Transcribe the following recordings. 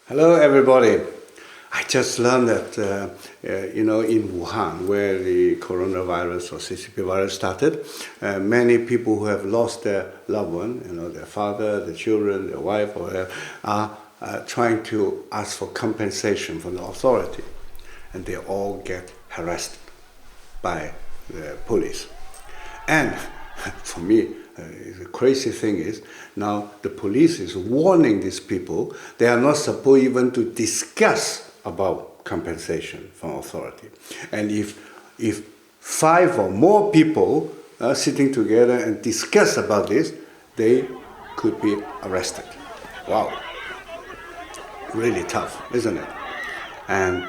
Hello, everybody. I just learned that, in Wuhan, where the coronavirus or CCP virus started, many people who have lost their loved one, their father, their children, their wife, or whatever, are trying to ask for compensation from the authority. And they all get harassed by the police. And for me, the crazy thing is, now the police is warning these people they are not supposed even to discuss about compensation from authority. And if 5 or more people are sitting together and discuss about this, they could be arrested. Wow. Really tough, isn't it? And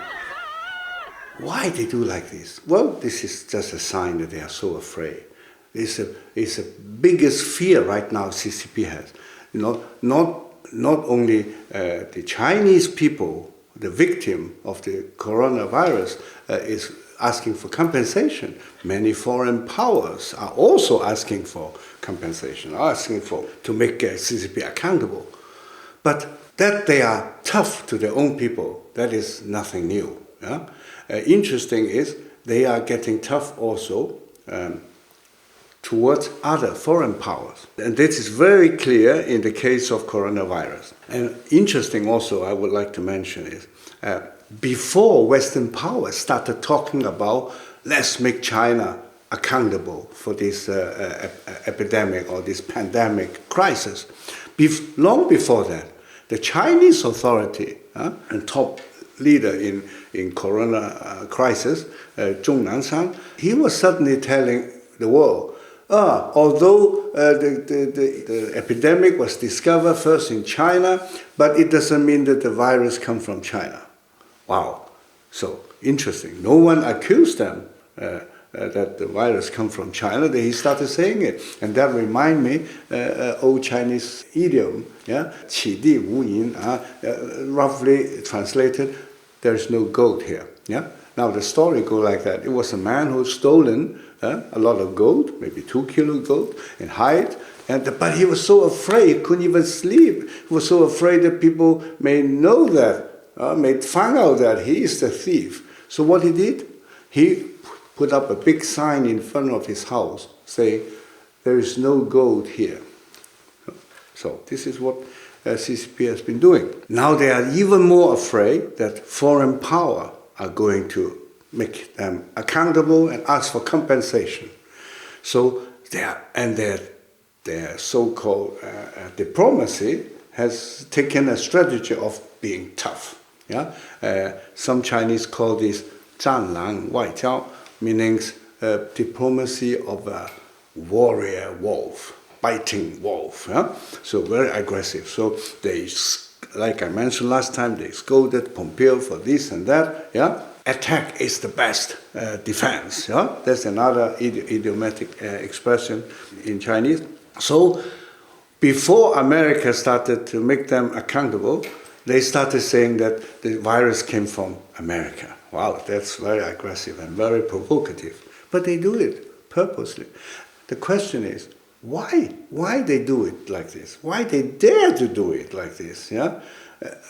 why they do like this? Well, this is just a sign that they are so afraid. It's the biggest fear right now CCP has. Not only the Chinese people, the victim of the coronavirus, is asking for compensation. Many foreign powers are also asking for compensation, to make CCP accountable. But that they are tough to their own people, that is nothing new. Yeah? Interesting is they are getting tough also towards other foreign powers. And this is very clear in the case of coronavirus. And interesting also, I would like to mention is, before Western powers started talking about, let's make China accountable for this epidemic or this pandemic crisis, long before that, the Chinese authority and top leader in corona crisis, Zhong Nanshan, he was suddenly telling the world, although the epidemic was discovered first in China, but it doesn't mean that the virus comes from China. Wow, so interesting. No one accused them that the virus comes from China. Then he started saying it, and that reminds me old Chinese idiom, yeah, 起地无银, roughly translated, there is no gold here. Yeah. Now the story goes like that. It was a man who stolen a lot of gold, maybe 2 kilo gold, and hide. But he was so afraid, he couldn't even sleep. He was so afraid that people may know that, may find out that he is the thief. So what he did, he put up a big sign in front of his house saying, there is no gold here. So this is what CCP has been doing. Now they are even more afraid that foreign power are going to make them accountable and ask for compensation. So their so-called diplomacy has taken a strategy of being tough. Yeah? Some Chinese call this 战狼外交, meaning diplomacy of a warrior wolf, biting wolf. Yeah? So very aggressive. So they, like I mentioned last time, they scolded Pompeo for this and that. Yeah? Attack is the best defense. Yeah? That's another idiomatic expression in Chinese. So before America started to make them accountable, they started saying that the virus came from America. Wow, that's very aggressive and very provocative. But they do it purposely. The question is, why? Why they do it like this? Why they dare to do it like this? Yeah?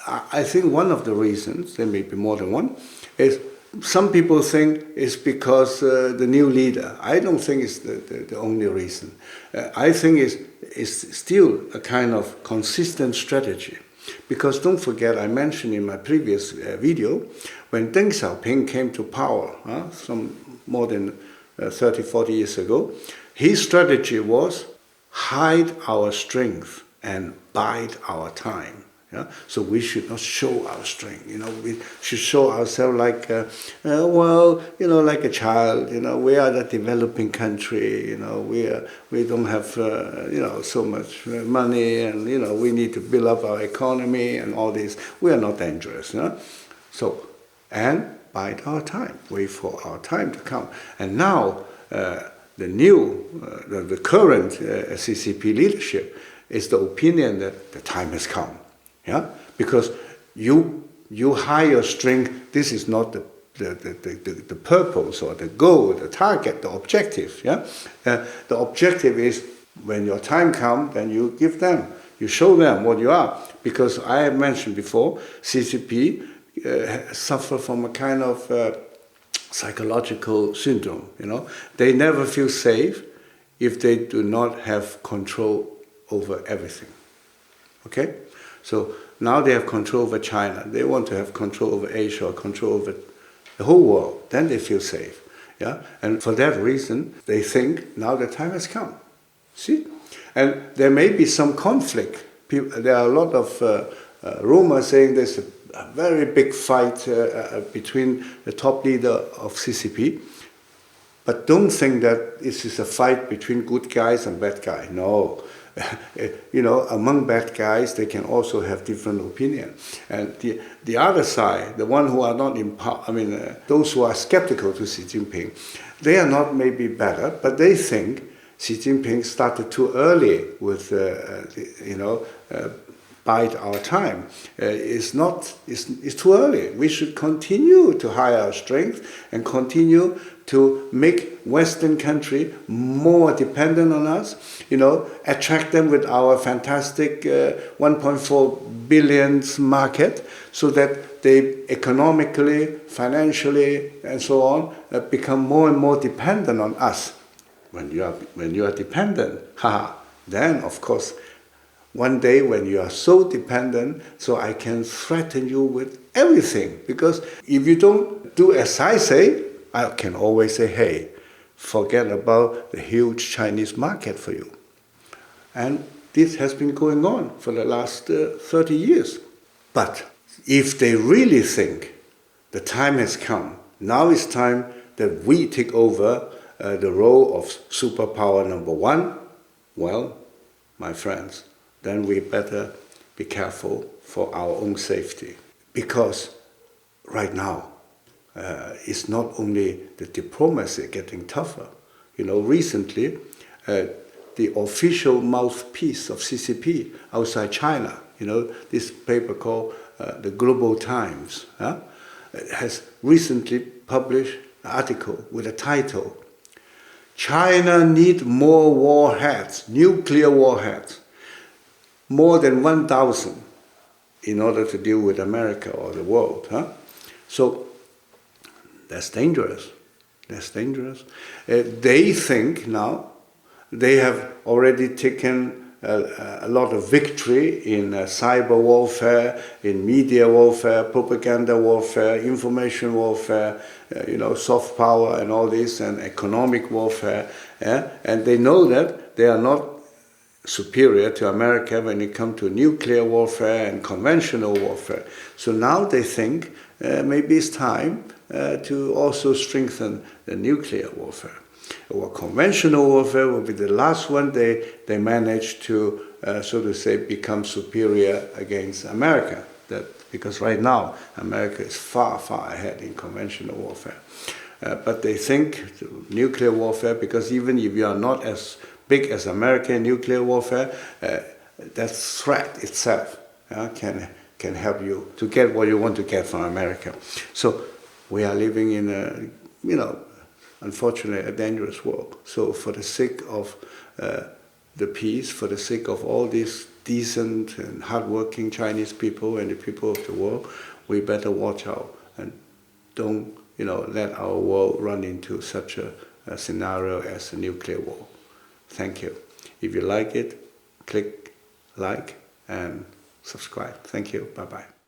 I think one of the reasons, there may be more than one, is some people think it's because the new leader. I don't think it's the only reason. I think it's still a kind of consistent strategy. Because don't forget, I mentioned in my previous video, when Deng Xiaoping came to power, some more than 30, 40 years ago, his strategy was hide our strength and bide our time. Yeah? So we should not show our strength. We should show ourselves like, like a child. We are the developing country. We don't have, so much money, and we need to build up our economy and all this. We are not dangerous. So, and bide our time. Wait for our time to come. And now, the current CCP leadership is the opinion that the time has come. Yeah, because you hide your strength. This is not the purpose or the goal, the target, the objective. Yeah, the objective is when your time comes, then you give them You show them what you are. Because I have mentioned before, CCP suffer from a kind of psychological syndrome. They never feel safe if they do not have control over everything. Okay? So now they have control over China. They want to have control over Asia or control over the whole world. Then they feel safe. Yeah? And for that reason, they think now the time has come. See? And there may be some conflict. There are a lot of rumors saying there's a very big fight between the top leader of CCP. But don't think that this is a fight between good guys and bad guys. No. Among bad guys, they can also have different opinion. And the other side, the one who are not in power, those who are skeptical to Xi Jinping, they are not maybe better, but they think Xi Jinping started too early with, bide our time. It's too early. We should continue to hire our strength and continue to make Western country more dependent on us, attract them with our fantastic 1.4 billion market so that they economically, financially, and so on, become more and more dependent on us. When you are dependent, then of course, one day when you are so dependent, so I can threaten you with everything. Because if you don't do as I say, I can always say, hey, forget about the huge Chinese market for you. And this has been going on for the last 30 years. But if they really think the time has come, now it's time that we take over the role of superpower number one, well, my friends, then we better be careful for our own safety. Because right now, it's not only the diplomacy getting tougher. Recently, the official mouthpiece of CCP outside China, this paper called the Global Times, has recently published an article with a title, China need more warheads, nuclear warheads, more than 1,000 in order to deal with America or the world. So that's dangerous. That's dangerous. They think now they have already taken a lot of victory in cyber warfare, in media warfare, propaganda warfare, information warfare, soft power and all this, and economic warfare. And they know that they are not superior to America when it comes to nuclear warfare and conventional warfare. So now they think maybe it's time to also strengthen the nuclear warfare. Or conventional warfare will be the last one they managed to, so to say, become superior against America. Because right now, America is far, far ahead in conventional warfare. But they think nuclear warfare, because even if you are not as big as America in nuclear warfare, that threat itself can help you to get what you want to get from America. So we are living in a, unfortunately, a dangerous world. So for the sake of the peace, for the sake of all these decent and hardworking Chinese people and the people of the world, we better watch out and don't let our world run into such a scenario as a nuclear war. Thank you. If you like it, click like and subscribe. Thank you. Bye-bye.